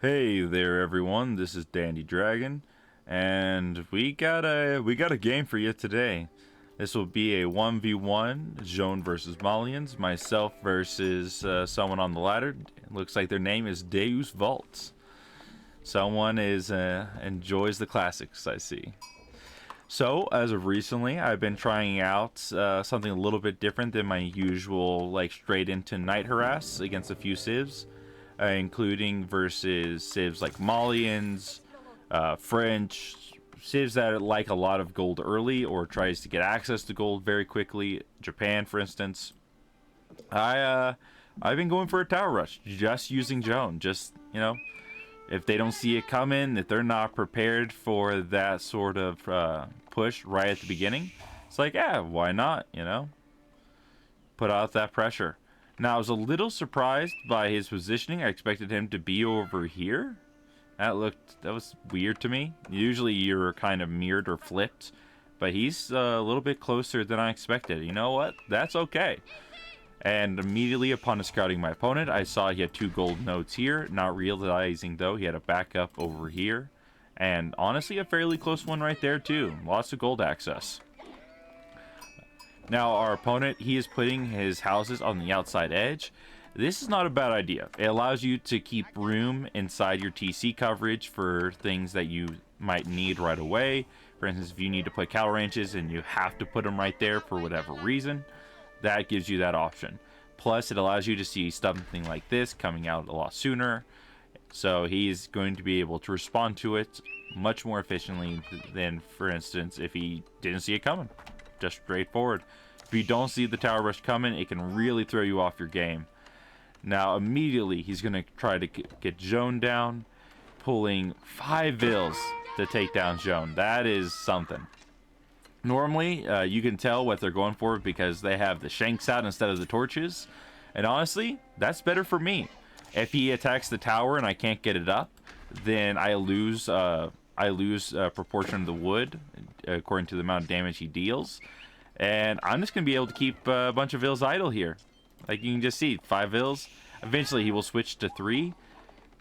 Hey there, everyone. This is Dandy Dragon, and we got a game for you today. This will be a 1v1, Jeanne versus Malians, myself versus someone on the ladder. It looks like their name is Deus Vaults. Someone is enjoys the classics, I see. So, as of recently, I've been trying out something a little bit different than my usual, like straight into night harass against a few civs. Including versus civs like Malians, French, civs that like a lot of gold early or tries to get access to gold very quickly. Japan, for instance. I've been going for a tower rush, just using Joan. Just if they don't see it coming, if they're not prepared for that sort of push right at the beginning, it's like, yeah, why not? Put out that pressure. Now, I was a little surprised by his positioning. I expected him to be over here. That was weird to me. Usually you're kind of mirrored or flipped, but he's a little bit closer than I expected. You know what? That's okay. And immediately upon scouting my opponent, I saw he had 2 gold nodes here, not realizing though he had a backup over here. And honestly, a fairly close one right there too. Lots of gold access. Now, our opponent, he is putting his houses on the outside edge. This is not a bad idea. It allows you to keep room inside your TC coverage for things that you might need right away. For instance, if you need to put cattle ranches and you have to put them right there for whatever reason, that gives you that option. Plus, it allows you to see something like this coming out a lot sooner. So he's going to be able to respond to it much more efficiently than, for instance, if he didn't see it coming. Just straightforward. If you don't see the tower rush coming, it can really throw you off your game. Now, immediately, he's going to try to get Joan down, pulling 5 vills to take down Joan. That is something. Normally, you can tell what they're going for because they have the shanks out instead of the torches. And honestly, that's better for me. If he attacks the tower and I can't get it up, then I lose a proportion of the wood according to the amount of damage he deals, and I'm just gonna be able to keep a bunch of vills idle here. Like you can just see, 5 vills. Eventually he will switch to 3,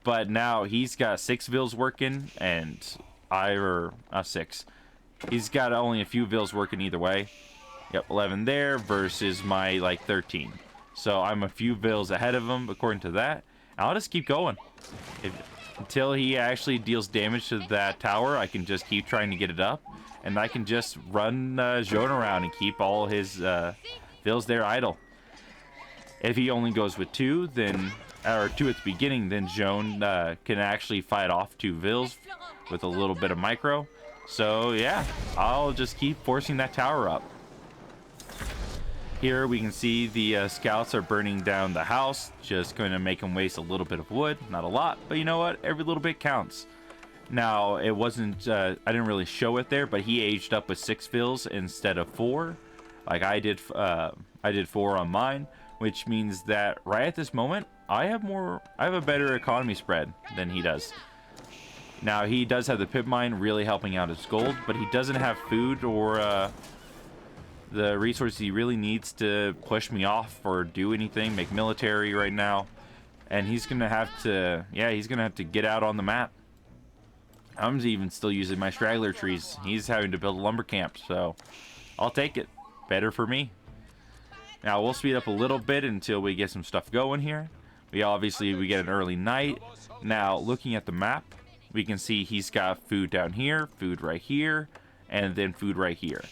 but now he's got 6 vills working and 6. He's got only a few vills working either way. Yep, 11 there versus my like 13. So I'm a few vills ahead of him according to that. I'll just keep going. Until he actually deals damage to that tower, I can just keep trying to get it up. And I can just run Joan around and keep all his vills there idle. If he only goes with 2, then, or 2 at the beginning, then Joan can actually fight off 2 vills with a little bit of micro. So yeah, I'll just keep forcing that tower up. Here we can see the scouts are burning down the house, just going to make them waste a little bit of wood. Not a lot, but you know what? Every little bit counts. Now, it wasn't, I didn't really show it there, but he aged up with 6 vills instead of 4. Like I did 4 on mine, which means that right at this moment, I have a better economy spread than he does. Now, he does have the pip mine really helping out his gold, but he doesn't have food or the resources he really needs to push me off or do anything, make military right now. And he's gonna have to, he's gonna have to get out on the map. I'm even still using my straggler trees. He's having to build a lumber camp, so I'll take it. Better for me. Now we'll speed up a little bit until we get some stuff going here. We get an early night. Now looking at the map, we can see he's got food down here, food right here, and then food right here.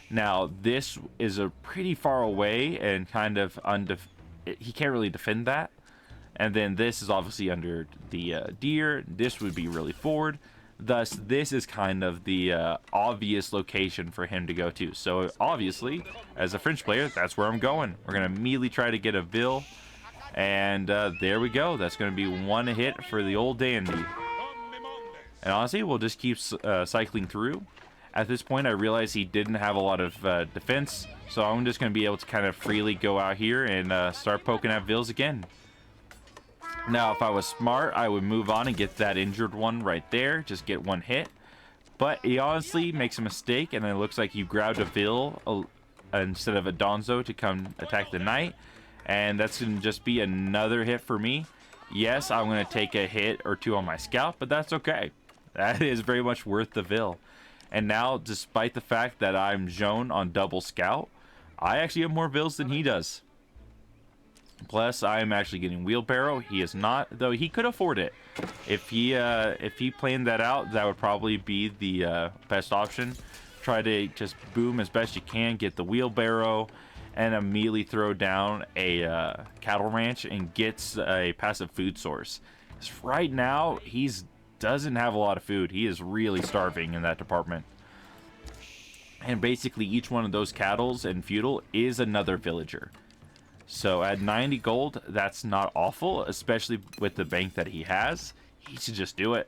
Now, this is a pretty far away and kind of he can't really defend that. And then this is obviously under the deer. This would be really forward. Thus, this is kind of the obvious location for him to go to. So, obviously, as a French player, that's where I'm going. We're going to immediately try to get a Vill. And there we go. That's going to be 1 hit for the old dandy. And honestly, we'll just keep cycling through. At this point, I realized he didn't have a lot of defense, so I'm just going to be able to kind of freely go out here and start poking at vills again. Now, if I was smart, I would move on and get that injured one right there, just get 1 hit. But he honestly makes a mistake, and it looks like he grabbed a vill instead of a Donzo to come attack the knight, and that's going to just be another hit for me. Yes, I'm going to take a hit or two on my scout, but that's okay. That is very much worth the vil. And now, despite the fact that I'm Jeanne on double scout, I actually have more vils than he does. Plus, I am actually getting wheelbarrow. He is not, though he could afford it. If he planned that out, that would probably be the best option. Try to just boom as best you can, get the wheelbarrow, and immediately throw down a cattle ranch and gets a passive food source. 'Cause right now, doesn't have a lot of food. He is really starving in that department. And basically, each one of those cattles and feudal is another villager. So at 90 gold, that's not awful, especially with the bank that he has. He should just do it.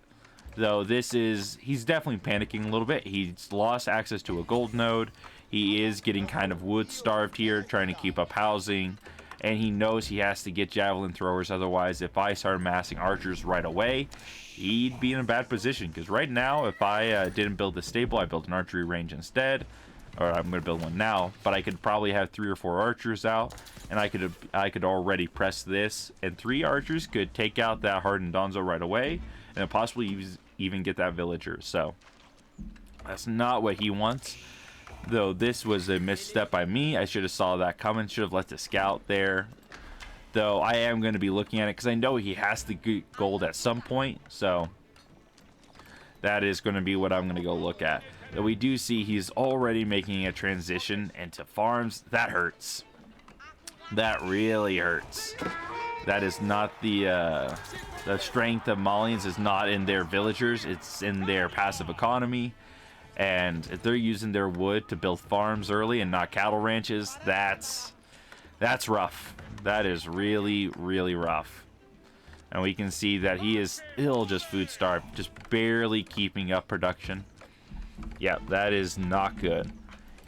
Though he's definitely panicking a little bit. He's lost access to a gold node. He is getting kind of wood starved here, trying to keep up housing. And he knows he has to get javelin throwers. Otherwise, if I start amassing archers right away, he'd be in a bad position. Because right now, if I didn't build the stable, I built an archery range instead. Or I'm going to build one now, but I could probably have 3 or 4 archers out, and I could already press this, and 3 archers could take out that hardened Donzo right away, and possibly even get that villager. So that's not what he wants. Though this was a misstep by me. I should have saw that coming. Should have left the scout there. Though I am going to be looking at it because I know he has to get gold at some point. So that is going to be what I'm going to go look at. Though we do see he's already making a transition into farms. That hurts. That really hurts. That is not the strength of Malians is not in their villagers. It's in their passive economy. And if they're using their wood to build farms early and not cattle ranches, that's rough. That is really, really rough. And we can see that he is still just food starved, just barely keeping up production. Yep, that is not good.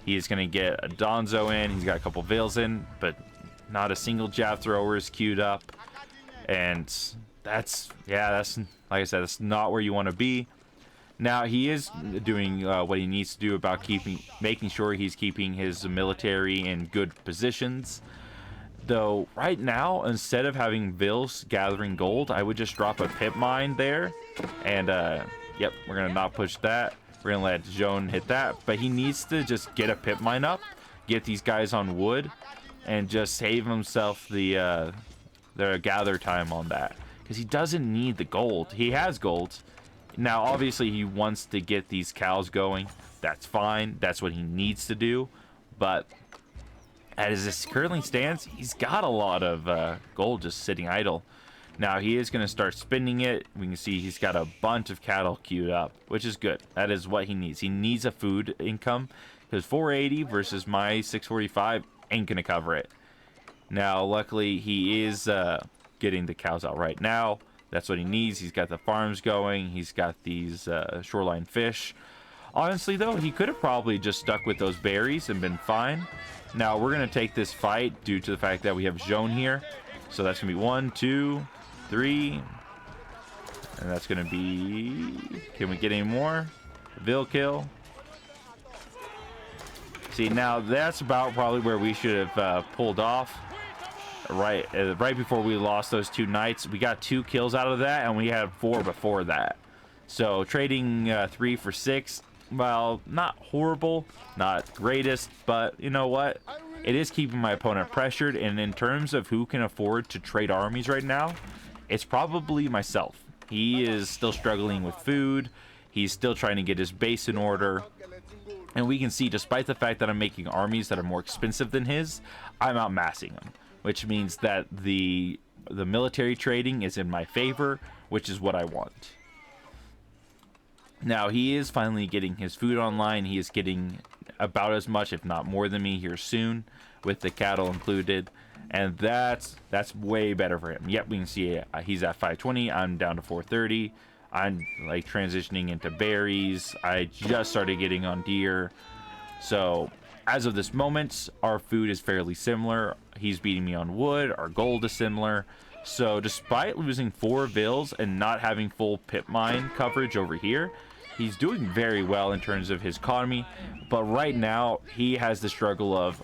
He is going to get a Donzo in. He's got a couple Veils in, but not a single jab thrower is queued up. And that's like I said, that's not where you want to be. Now, he is doing what he needs to do about making sure he's keeping his military in good positions. Though, right now, instead of having Vils gathering gold, I would just drop a pit mine there. And, yep, we're going to not push that. We're going to let Jeanne hit that. But he needs to just get a pit mine up, get these guys on wood, and just save himself the gather time on that. Because he doesn't need the gold. He has gold. Now, obviously, he wants to get these cows going. That's fine. That's what he needs to do. But as this currently stands, he's got a lot of gold just sitting idle. Now, he is going to start spending it. We can see he's got a bunch of cattle queued up, which is good. That is what he needs. He needs a food income because 480 versus my 645 ain't going to cover it. Now, luckily, he is getting the cows out right now. That's what he needs. He's got the farms going. He's got these shoreline fish. Honestly, though, he could have probably just stuck with those berries and been fine. Now, we're going to take this fight due to the fact that we have Jeanne here. So that's going to be 1, 2, 3. And that's going to be... Can we get any more? Vil kill. See, now that's about probably where we should have pulled off. Right before we lost those 2 knights, we got 2 kills out of that, and we had 4 before that. So trading 3 for 6, well, not horrible, not greatest, but you know what? It is keeping my opponent pressured, and in terms of who can afford to trade armies right now, it's probably myself. He is still struggling with food. He's still trying to get his base in order. And we can see, despite the fact that I'm making armies that are more expensive than his, I'm outmassing them. Which means that the military trading is in my favor, which is what I want. Now, he is finally getting his food online. He is getting about as much, if not more than me here soon, with the cattle included. And that's way better for him. Yep, we can see he's at 520. I'm down to 430. I'm like transitioning into berries. I just started getting on deer. So as of this moment, our food is fairly similar. He's beating me on wood. Our gold is similar. So despite losing 4 Vils and not having full pit mine coverage over here, he's doing very well in terms of his economy. But right now, he has the struggle of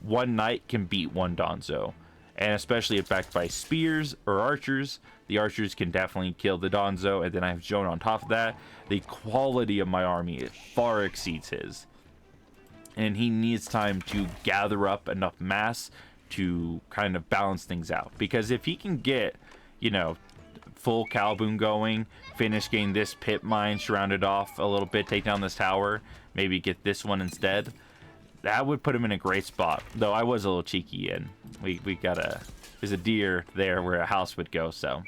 1 knight can beat 1 Donzo. And especially if backed by spears or archers, The archers can definitely kill the Donzo, and then I have Jeanne on top of that. The quality of my army far exceeds his. And he needs time to gather up enough mass to kind of balance things out. Because if he can get, you know, full Calboon going, finish getting this pit mine surrounded off a little bit, take down this tower, maybe get this one instead, that would put him in a great spot. Though I was a little cheeky, and we got there's a deer there where a house would go, so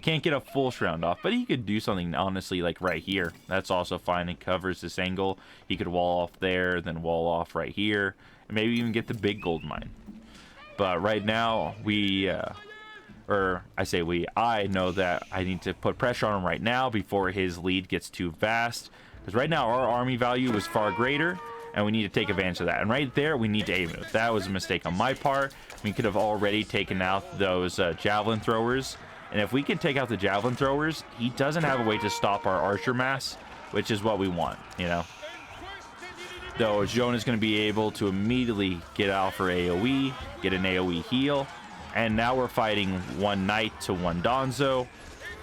can't get a full surround off. But he could do something, honestly, like right here. That's also fine. It covers this angle. He could wall off there, then wall off right here, and maybe even get the big gold mine. But right now, I know that I need to put pressure on him right now before his lead gets too vast. Because right now, our army value is far greater, and we need to take advantage of that. And right there, we need to A-move. That was a mistake on my part. We could have already taken out those javelin throwers. And if we can take out the javelin throwers, he doesn't have a way to stop our archer mass, which is what we want, you know. Though Jeanne is going to be able to immediately get out for AoE, get an AoE heal. And now we're fighting one knight to one Donzo.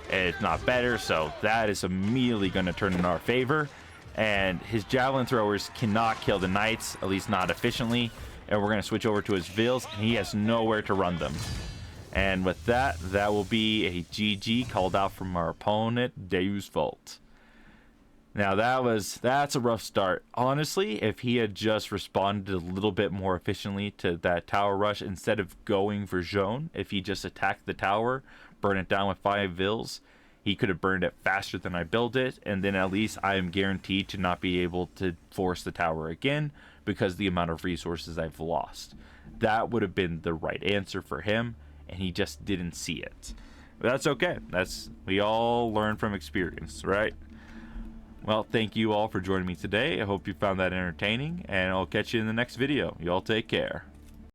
It's not better, so that is immediately going to turn in our favor. And his javelin throwers cannot kill the knights, at least not efficiently. And we're going to switch over to his Vils, and he has nowhere to run them. And with that, that will be a GG called out from our opponent, Deus Vult. Now that's a rough start. Honestly, if he had just responded a little bit more efficiently to that tower rush instead of going for Jeanne, if he just attacked the tower, burn it down with 5 Vils, he could have burned it faster than I built it, and then at least I am guaranteed to not be able to force the tower again because of the amount of resources I've lost. That would have been the right answer for him, and he just didn't see it. But that's okay. We all learn from experience, right? Well, thank you all for joining me today. I hope you found that entertaining, and I'll catch you in the next video. You all take care.